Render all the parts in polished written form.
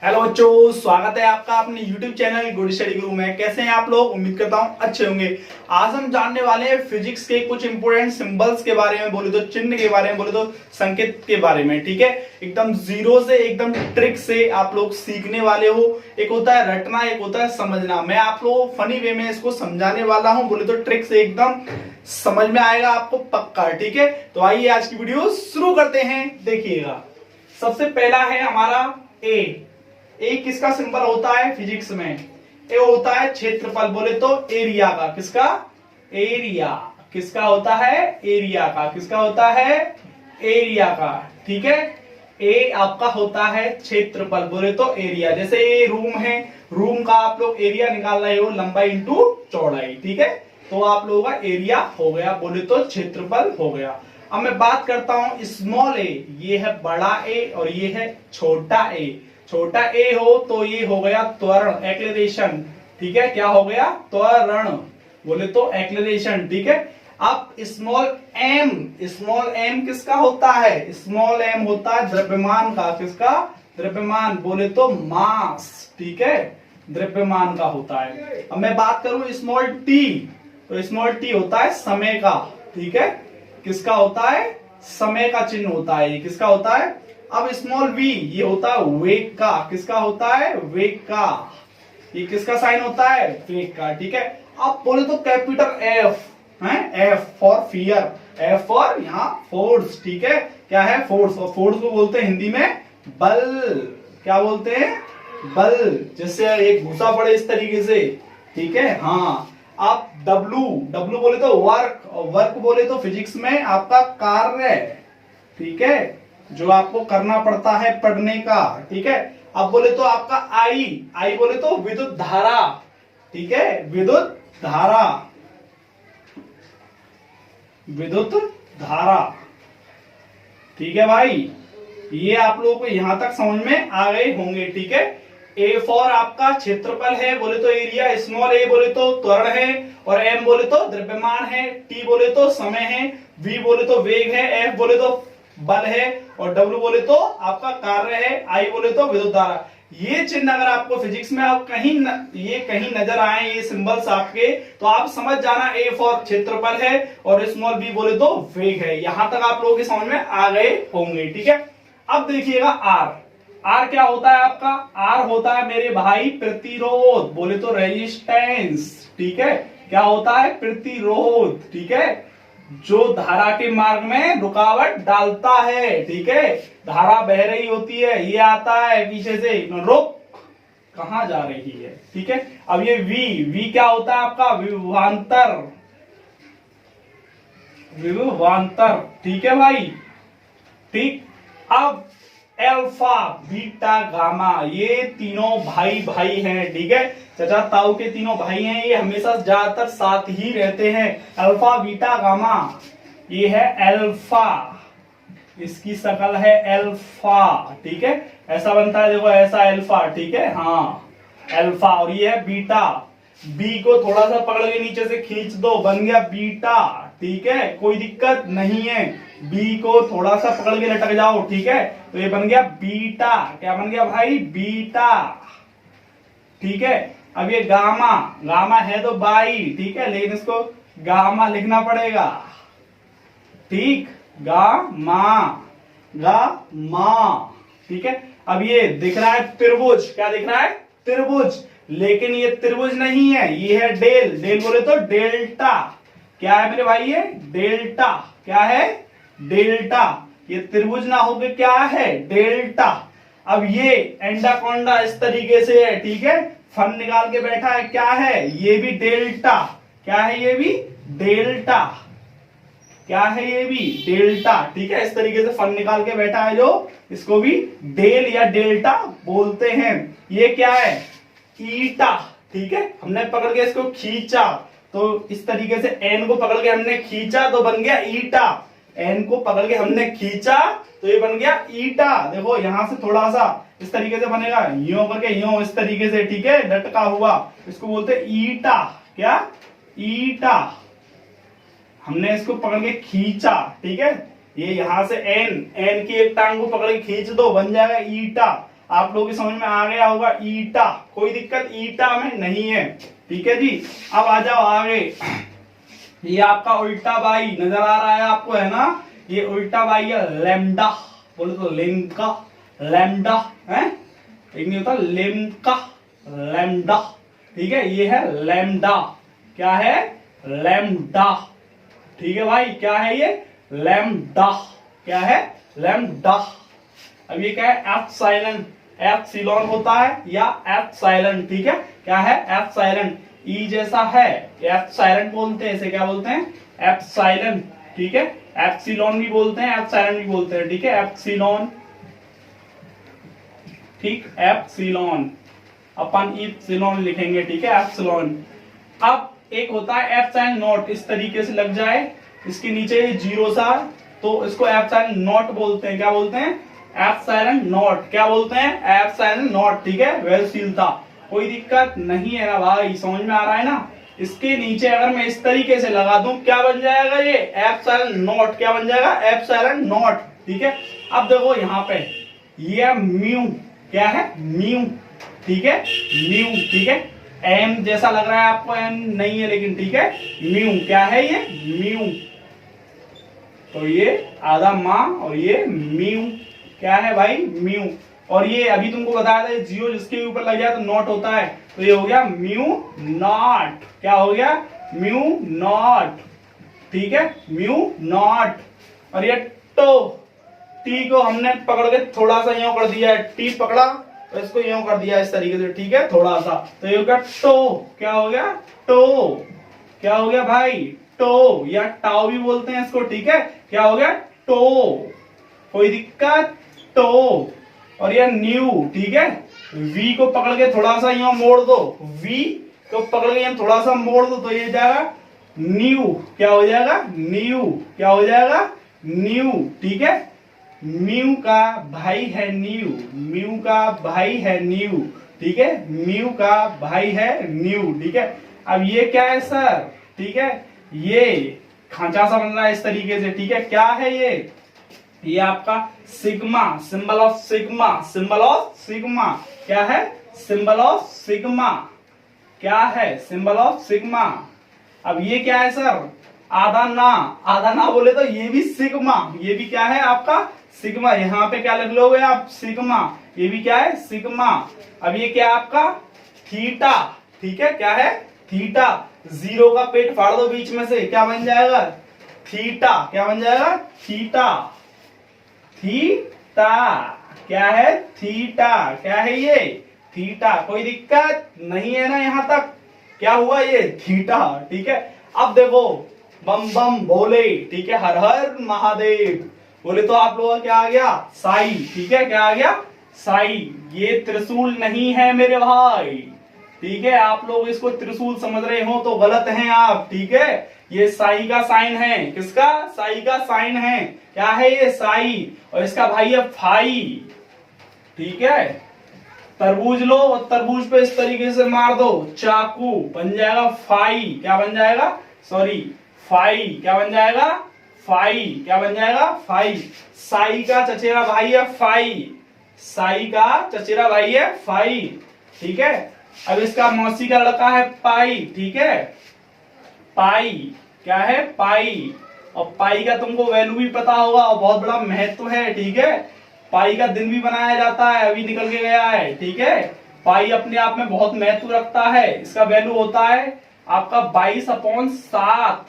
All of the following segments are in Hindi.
हेलो बच्चों, स्वागत है आपका अपने YouTube चैनल गुड स्टडी गुरु में। कैसे हैं आप लोग? उम्मीद करता हूं अच्छे होंगे। आज हम जानने वाले हैं फिजिक्स के कुछ इंपोर्टेंट सिंबल्स के बारे में, बोले तो चिन्ह के बारे में, बोले तो संकेत के बारे में। ठीक है, एकदम जीरो से एकदम ट्रिक से आप लोग सीखने वाले हो। एक होता है रटना, एक होता है समझना। मैं आप लोगों को फनी वे में इसको समझाने वाला हूँ, बोले तो ट्रिक से एकदम समझ में आएगा आपको पक्का। ठीक है, तो आइए आज की वीडियो शुरू करते हैं। देखिएगा, सबसे पहला है हमारा ए किसका सिंबल होता है फिजिक्स में? ए होता है क्षेत्रफल, बोले तो एरिया का। किसका? एरिया। किसका होता है? एरिया का। किसका होता है? एरिया का। ठीक है, ए आपका होता है क्षेत्रफल, बोले तो एरिया। जैसे ये रूम है, रूम का आप लोग एरिया निकाल रहे हो, लंबाई इंटू चौड़ाई। ठीक है, तो आप लोगों का एरिया हो गया, बोले तो क्षेत्रफल हो गया। अब मैं बात करता हूं स्मॉल ए, ये है बड़ा ए और ये है छोटा ए। छोटा ए हो तो ये हो गया त्वरण, एक्लेरेशन। ठीक है, क्या हो गया? त्वरण, बोले तो एक्लेरेशन। ठीक है, अब स्मॉल एम किसका होता है? स्मॉल एम होता है द्रव्यमान का। किसका? द्रव्यमान, बोले तो मास। ठीक है, द्रव्यमान का होता है। अब मैं बात करूं स्मॉल टी, तो स्मॉल टी होता है समय का। ठीक है, किसका होता है? समय का चिन्ह होता है। किसका होता है? अब स्मॉल वी, ये होता है वेग का। किसका होता है? वेग का। ये किसका साइन होता है? वेग का। ठीक है, अब बोले तो कैपिटल एफ है, F for fear, F for यहाँ फोर्स। ठीक है, क्या है? फोर्स। और फोर्स को बोलते हैं हिंदी में बल। क्या बोलते हैं? बल। जैसे एक घुसा पड़े इस तरीके से। ठीक है, हाँ। आप डब्लू बोले तो वर्क, और वर्क बोले तो फिजिक्स में आपका कार्य। ठीक है, जो आपको करना पड़ता है पढ़ने का। ठीक है, अब बोले तो आपका आई बोले तो विद्युत धारा। ठीक है, विद्युत धारा, विद्युत धारा। ठीक है भाई, ये आप लोगों को यहां तक समझ में आ गए होंगे। ठीक है, ए फॉर आपका क्षेत्रफल है, बोले तो एरिया। स्मॉल ए बोले तो त्वरण है, और एम बोले तो द्रव्यमान है, टी बोले तो समय है, वी बोले तो वेग है, एफ बोले तो बल है, और डब्ल्यू बोले तो आपका कार्य है, आई बोले तो विद्युत धारा। ये चिन्ह अगर आपको फिजिक्स में आप ये कहीं नजर आए, ये सिंबल्स आपके, तो आप समझ जाना ए फॉर क्षेत्रफल है और स्मॉल बी बोले तो वेग है। यहां तक आप लोगों की समझ में आ गए होंगे। ठीक है, अब देखिएगा आर क्या होता है आपका? आर होता है मेरे भाई प्रतिरोध, बोले तो रेजिस्टेंस। ठीक है, क्या होता है? प्रतिरोध। ठीक है, जो धारा के मार्ग में रुकावट डालता है। ठीक है, धारा बह रही होती है, ये आता है पीछे से, रुक, कहां जा रही है? ठीक है, अब ये वी क्या होता है आपका? विभवांतर, विभवांतर। ठीक है भाई, ठीक। अब अल्फा, बीटा, गामा, ये तीनों भाई हैं। ठीक है, चाचा ताऊ के तीनों भाई हैं, ये हमेशा ज्यादातर साथ ही रहते हैं। अल्फा, बीटा, गामा, ये है अल्फा, इसकी शक्ल है अल्फा। ठीक है, ऐसा बनता है, देखो ऐसा अल्फा। ठीक है, हाँ अल्फा। और ये है बीटा, बी को थोड़ा सा पकड़ के नीचे से खींच दो, बन गया बीटा। ठीक है, कोई दिक्कत नहीं है, बी को थोड़ा सा पकड़ के लटक जाओ। ठीक है, तो ये बन गया बीटा। क्या बन गया भाई? बीटा। ठीक है, अब ये गामा है तो बाई। ठीक है, लेकिन इसको गामा लिखना पड़ेगा। ठीक, गामा। ठीक है, अब ये दिख रहा है त्रिभुज। क्या दिख रहा है? त्रिभुज। लेकिन ये त्रिभुज नहीं है, ये है डेल बोले तो डेल्टा। क्या है मेरे भाई? ये डेल्टा। क्या है? डेल्टा। ये त्रिभुज ना होके क्या है? डेल्टा। अब ये एंडाकोंडा इस तरीके से है। ठीक है, फन निकाल के बैठा है, क्या है? ये भी डेल्टा। क्या है? ये भी डेल्टा। क्या है? ये भी डेल्टा। ठीक है, इस तरीके से फन निकाल के बैठा है जो, इसको भी डेल या डेल्टा बोलते हैं। ये क्या है? ईटा। ठीक है, हमने पकड़ के इसको खींचा, तो इस तरीके से एन को पकड़ के हमने खींचा तो बन गया ईटा। एन को पकड़ के हमने खींचा तो ये बन गया ईटा। देखो यहां से थोड़ा सा इस तरीके से बनेगा, यूं करके, यूं इस तरीके से। ठीक है, लटका हुआ, इसको बोलते हैं ईटा। क्या? ईटा। हमने इसको पकड़ के खींचा। ठीक है, ये यहां से एन की एक टांग को पकड़ के खींच दो, बन जाएगा ईटा। आप लोगों की समझ में आ गया होगा। ईटा, कोई दिक्कत ईटा में नहीं है, ठीक है जी। अब आ जाओ आगे। ये आपका उल्टा बाई नजर आ रहा है आपको, है ना, ये उल्टा बाई है लैम्डा, बोले तो लेम्का, लैम्डा है, एक नहीं होता लेम्का, लैम्डा, ठीक है, ये है लैम्डा, क्या है, लैम्डा, ठीक है भाई, क्या है ये, लैम्डा, क्या है, लैम्डा। अब ये क्या है, एप्सिलॉन, एप्सिलॉन होता है या एप्सिलॉन, ठीक है, क्या है, एप्सिलॉन, ई जैसा है, एप्सिलॉन बोलते हैं इसे, क्या बोलते हैं, एप्सिलॉन, ठीक है, एप्सिलॉन भी बोलते हैं, एप्सिलॉन भी बोलते हैं, ठीक है, एप्सिलॉन, ठीक, एप्सिलॉन, अपन इप्सिलॉन लिखेंगे, ठीक है, एप्सिलॉन। अब एक होता है एप्सिलॉन नॉट, इस तरीके से लग जाए, इसके नीचे जीरो सा, तो इसको एप्सिलॉन नॉट बोलते हैं, क्या बोलते हैं, एप्सिलॉन नॉट, क्या बोलते हैं, एप्सिलॉन नॉट, ठीक है, वैधशीलता, कोई दिक्कत नहीं है ना भाई, समझ में आ रहा है ना। इसके नीचे अगर मैं इस तरीके से लगा दूं, क्या बन जाएगा ये, एप्सिलॉन नॉट, क्या बन जाएगा, एप्सिलॉन नॉट, ठीक है। अब देखो यहाँ पे ये म्यू, क्या है, म्यू, ठीक है, म्यू, ठीक है, एम जैसा लग रहा है आपको, एम नहीं है लेकिन, ठीक है, म्यू, क्या है ये, म्यू, तो ये आधा माँ और ये म्यू, क्या है भाई, म्यू। और ये अभी तुमको बताया था जियो जिसके ऊपर लग जाए तो नॉट होता है, तो ये हो गया म्यू नॉट, क्या हो गया, म्यू नॉट, ठीक है, म्यू नॉट। और ये टो, टी को हमने पकड़ के थोड़ा सा यूं कर दिया है, टी पकड़ा तो इसको यूं कर दिया इस तरीके से, ठीक है, थोड़ा सा, तो ये हो गया टो, क्या हो गया, टो, क्या हो गया भाई, टो, या टाओ भी बोलते हैं इसको, ठीक है, क्या हो गया, टो, कोई दिक्कत, टो। और ये न्यू, ठीक है, वी को पकड़ के थोड़ा सा यूं मोड़ दो, वी को पकड़ के यूं थोड़ा सा मोड़ दो, तो ये जाएगा न्यू, क्या हो जाएगा, न्यू, क्या हो जाएगा, न्यू, ठीक है, म्यू का भाई है न्यू, म्यू का भाई है न्यू, ठीक है, म्यू का भाई है न्यू, ठीक है। अब ये क्या है सर, ठीक है, ये खांचा सा बन रहा है इस तरीके से, ठीक है, क्या है ये आपका sigma, symbol of sigma, symbol of sigma, क्या है, सिंबल ऑफ सिग्मा, क्या है, सिंबल ऑफ सिग्मा। अब ये क्या है सर, आधा ना, आधा ना बोले तो ये भी सिग्मा, ये भी क्या है आपका सिग्मा, यहाँ पे क्या लिख लोगे आप, सिग्मा, ये भी क्या है, सिग्मा। अब ये क्या है आपका थीटा, ठीक है, क्या है, थीटा, जीरो का पेट फाड़ दो बीच में से, क्या बन जाएगा, थीटा, क्या बन जाएगा, थीटा, थीटा, क्या है, थीटा, क्या है ये, थीटा, कोई दिक्कत नहीं है ना यहाँ तक, क्या हुआ ये, थीटा, ठीक है। अब देखो बम बम भोले, ठीक है, हर हर महादेव बोले तो आप लोगों का क्या आ गया, साई, ठीक है, क्या आ गया, साई। ये त्रिशूल नहीं है मेरे भाई, ठीक है, आप लोग इसको त्रिशूल समझ रहे हो तो गलत हैं आप, ठीक है, ये साई का साइन है, किसका, साई का साइन है, क्या है ये, साई, और इसका भाई है फाई, ठीक है। तरबूज लो और तरबूज पे इस तरीके से मार दो चाकू, बन जाएगा फाई, क्या बन जाएगा, सॉरी फाई, क्या बन जाएगा, फाई, क्या बन जाएगा, फाई। साई का चचेरा भाई है फाई, साई का चचेरा भाई है फाई, ठीक है। अब इसका मौसी का लड़का है पाई, ठीक है, पाई, क्या है, पाई। और पाई का तुमको वैल्यू भी पता होगा और बहुत बड़ा महत्व है, ठीक है, पाई का दिन भी बनाया जाता है, अभी निकल के गया है, ठीक है। पाई अपने आप में बहुत महत्व रखता है, इसका वैल्यू होता है आपका 22/7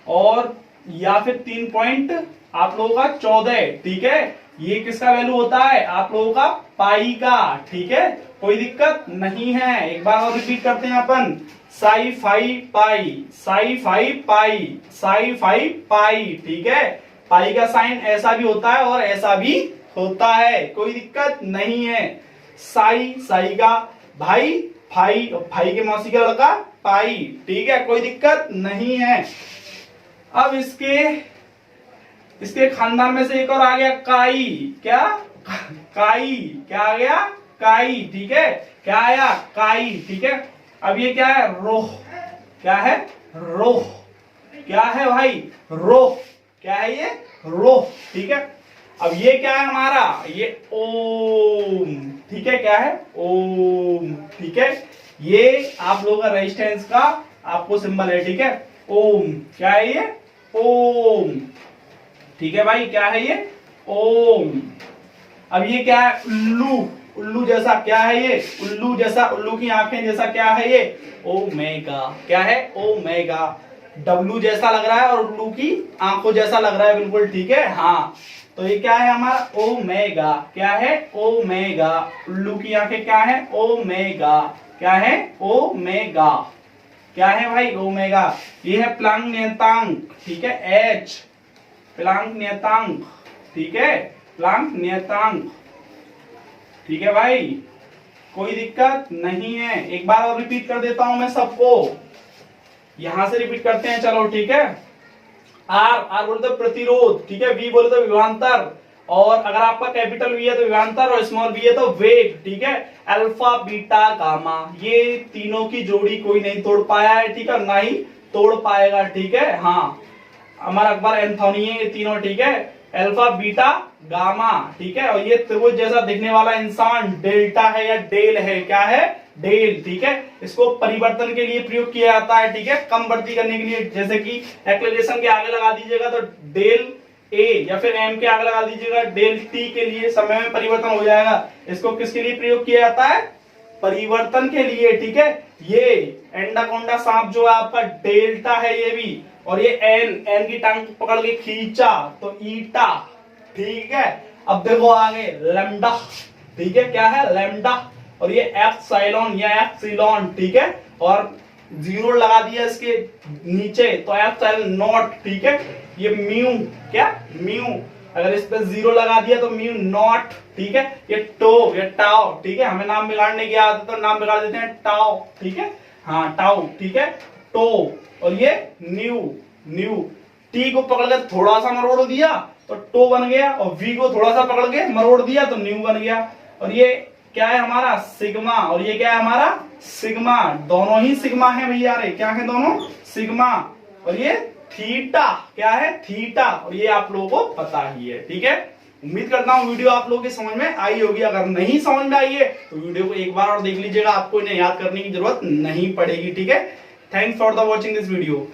और या फिर 3 पॉइंट आप लोगों का 14, ठीक है। ये किसका वैल्यू होता है, आप लोगों का पाई का, ठीक है, कोई दिक्कत नहीं है। एक बार और रिपीट करते हैं अपन, साई फाई पाई, साई फाई पाई, साई फाई पाई, ठीक है। पाई का साइन ऐसा भी होता है और ऐसा भी होता है, कोई दिक्कत नहीं है। साई, साई का भाई फाई, भाई के मौसी का लड़का पाई, ठीक है, कोई दिक्कत नहीं है। अब इसके खानदान में से एक और आ गया काई, क्या, काई, क्या आ गया, काई, ठीक है, क्या आया, काई, ठीक है। अब ये क्या है, रोह, क्या है, रोह, क्या है भाई, रोह, क्या है ये, रोह, ठीक है। अब ये क्या है हमारा, ये ओम, ठीक है, क्या है, ओम। ठीक है, ये आप लोगों का रेजिस्टेंस का आपको सिंबल है। ठीक है, ओम, क्या है ये, ओम। ठीक है भाई, क्या है ये, ओम। अब ये क्या है, उल्लू, उल्लू जैसा, क्या है ये, उल्लू जैसा, उल्लू की आंखें जैसा, क्या है ये, ओमेगा। क्या है, ओमेगा। डब्लू जैसा लग रहा है और उल्लू की आंखों जैसा लग रहा है बिल्कुल। ठीक है, हाँ, तो ये क्या है हमारा, ओमेगा। क्या है, ओमेगा। उल्लू की आंखें क्या है, ओमेगा। क्या है, ओमेगा। क्या है भाई, ओमेगा। ये है प्लांक नियतांक। ठीक है, एच, प्लांक नियतांक। ठीक है, प्लांक नियतांक। ठीक है भाई, कोई दिक्कत नहीं है। एक बार और रिपीट कर देता हूं मैं सबको, यहां से रिपीट करते हैं, चलो। ठीक है, आर, आर बोले तो प्रतिरोध। ठीक है, वी बोले तो विभवांतर, और अगर आपका कैपिटल वी है तो विभवांतर, और स्मॉल वी है तो वेग। ठीक है, अल्फा बीटा गामा, ये तीनों की जोड़ी कोई नहीं तोड़ पाया है। ठीक है, ना ही तोड़ पाएगा। ठीक है, हाँ, अमर अकबर एंथोनी है ये तीनों। ठीक है, अल्फा बीटा गामा। ठीक है, और ये त्रिभुज जैसा दिखने वाला इंसान डेल्टा है या डेल है, क्या है, डेल। ठीक है, इसको परिवर्तन के लिए प्रयोग किया जाता है। ठीक है, कम बढ़ती करने के लिए, जैसे कि एक्सेलरेशन के आगे लगा दीजिएगा तो डेल ए, या फिर एम के आगे लगा दीजिएगा डेल टी के लिए समय में परिवर्तन हो जाएगा। इसको किसके लिए प्रयोग किया जाता है, परिवर्तन के लिए। ठीक है, ये एंडाकोंडा सांप जो है आपका डेल्टा है ये भी, और ये एन, एन की टांग पकड़ के खींचा तो ईटा। ठीक है, अब देखो आगे लैम्डा। ठीक है, क्या है, लैम्डा, और ये एप्सिलॉन या एप्सिलॉन। ठीक है, और जीरो लगा दिया इसके नीचे तो एप्सिलॉन नॉट। ठीक है, ये म्यू, क्या, म्यू, अगर इस पे जीरो लगा दिया तो म्यू नॉट। ठीक है, ये टो, ये टाओ। ठीक है, हमें नाम बिगाड़ने की आदत है तो नाम बिगाड़ देते हैं टाओ। ठीक है, हाँ, टाओ। ठीक है, टो, और ये न्यू, न्यू। टी को पकड़ के थोड़ा सा मरोड़ दिया तो टो बन गया, और वी को थोड़ा सा पकड़ के मरोड़ दिया तो न्यू बन गया। और ये क्या है हमारा, सिग्मा, और ये क्या है हमारा, सिग्मा। दोनों ही सिग्मा है भैया, रे क्या है, दोनों सिग्मा। और ये थीटा, क्या है, थीटा, और ये आप लोगों को पता ही है। ठीक है, उम्मीद करता हूँ वीडियो आप लोगों के समझ में आई होगी। अगर नहीं समझ में आई है तो वीडियो को एक बार और देख लीजिएगा, आपको इन्हें याद करने की जरूरत नहीं पड़ेगी। ठीक है, thanks for the watching this video.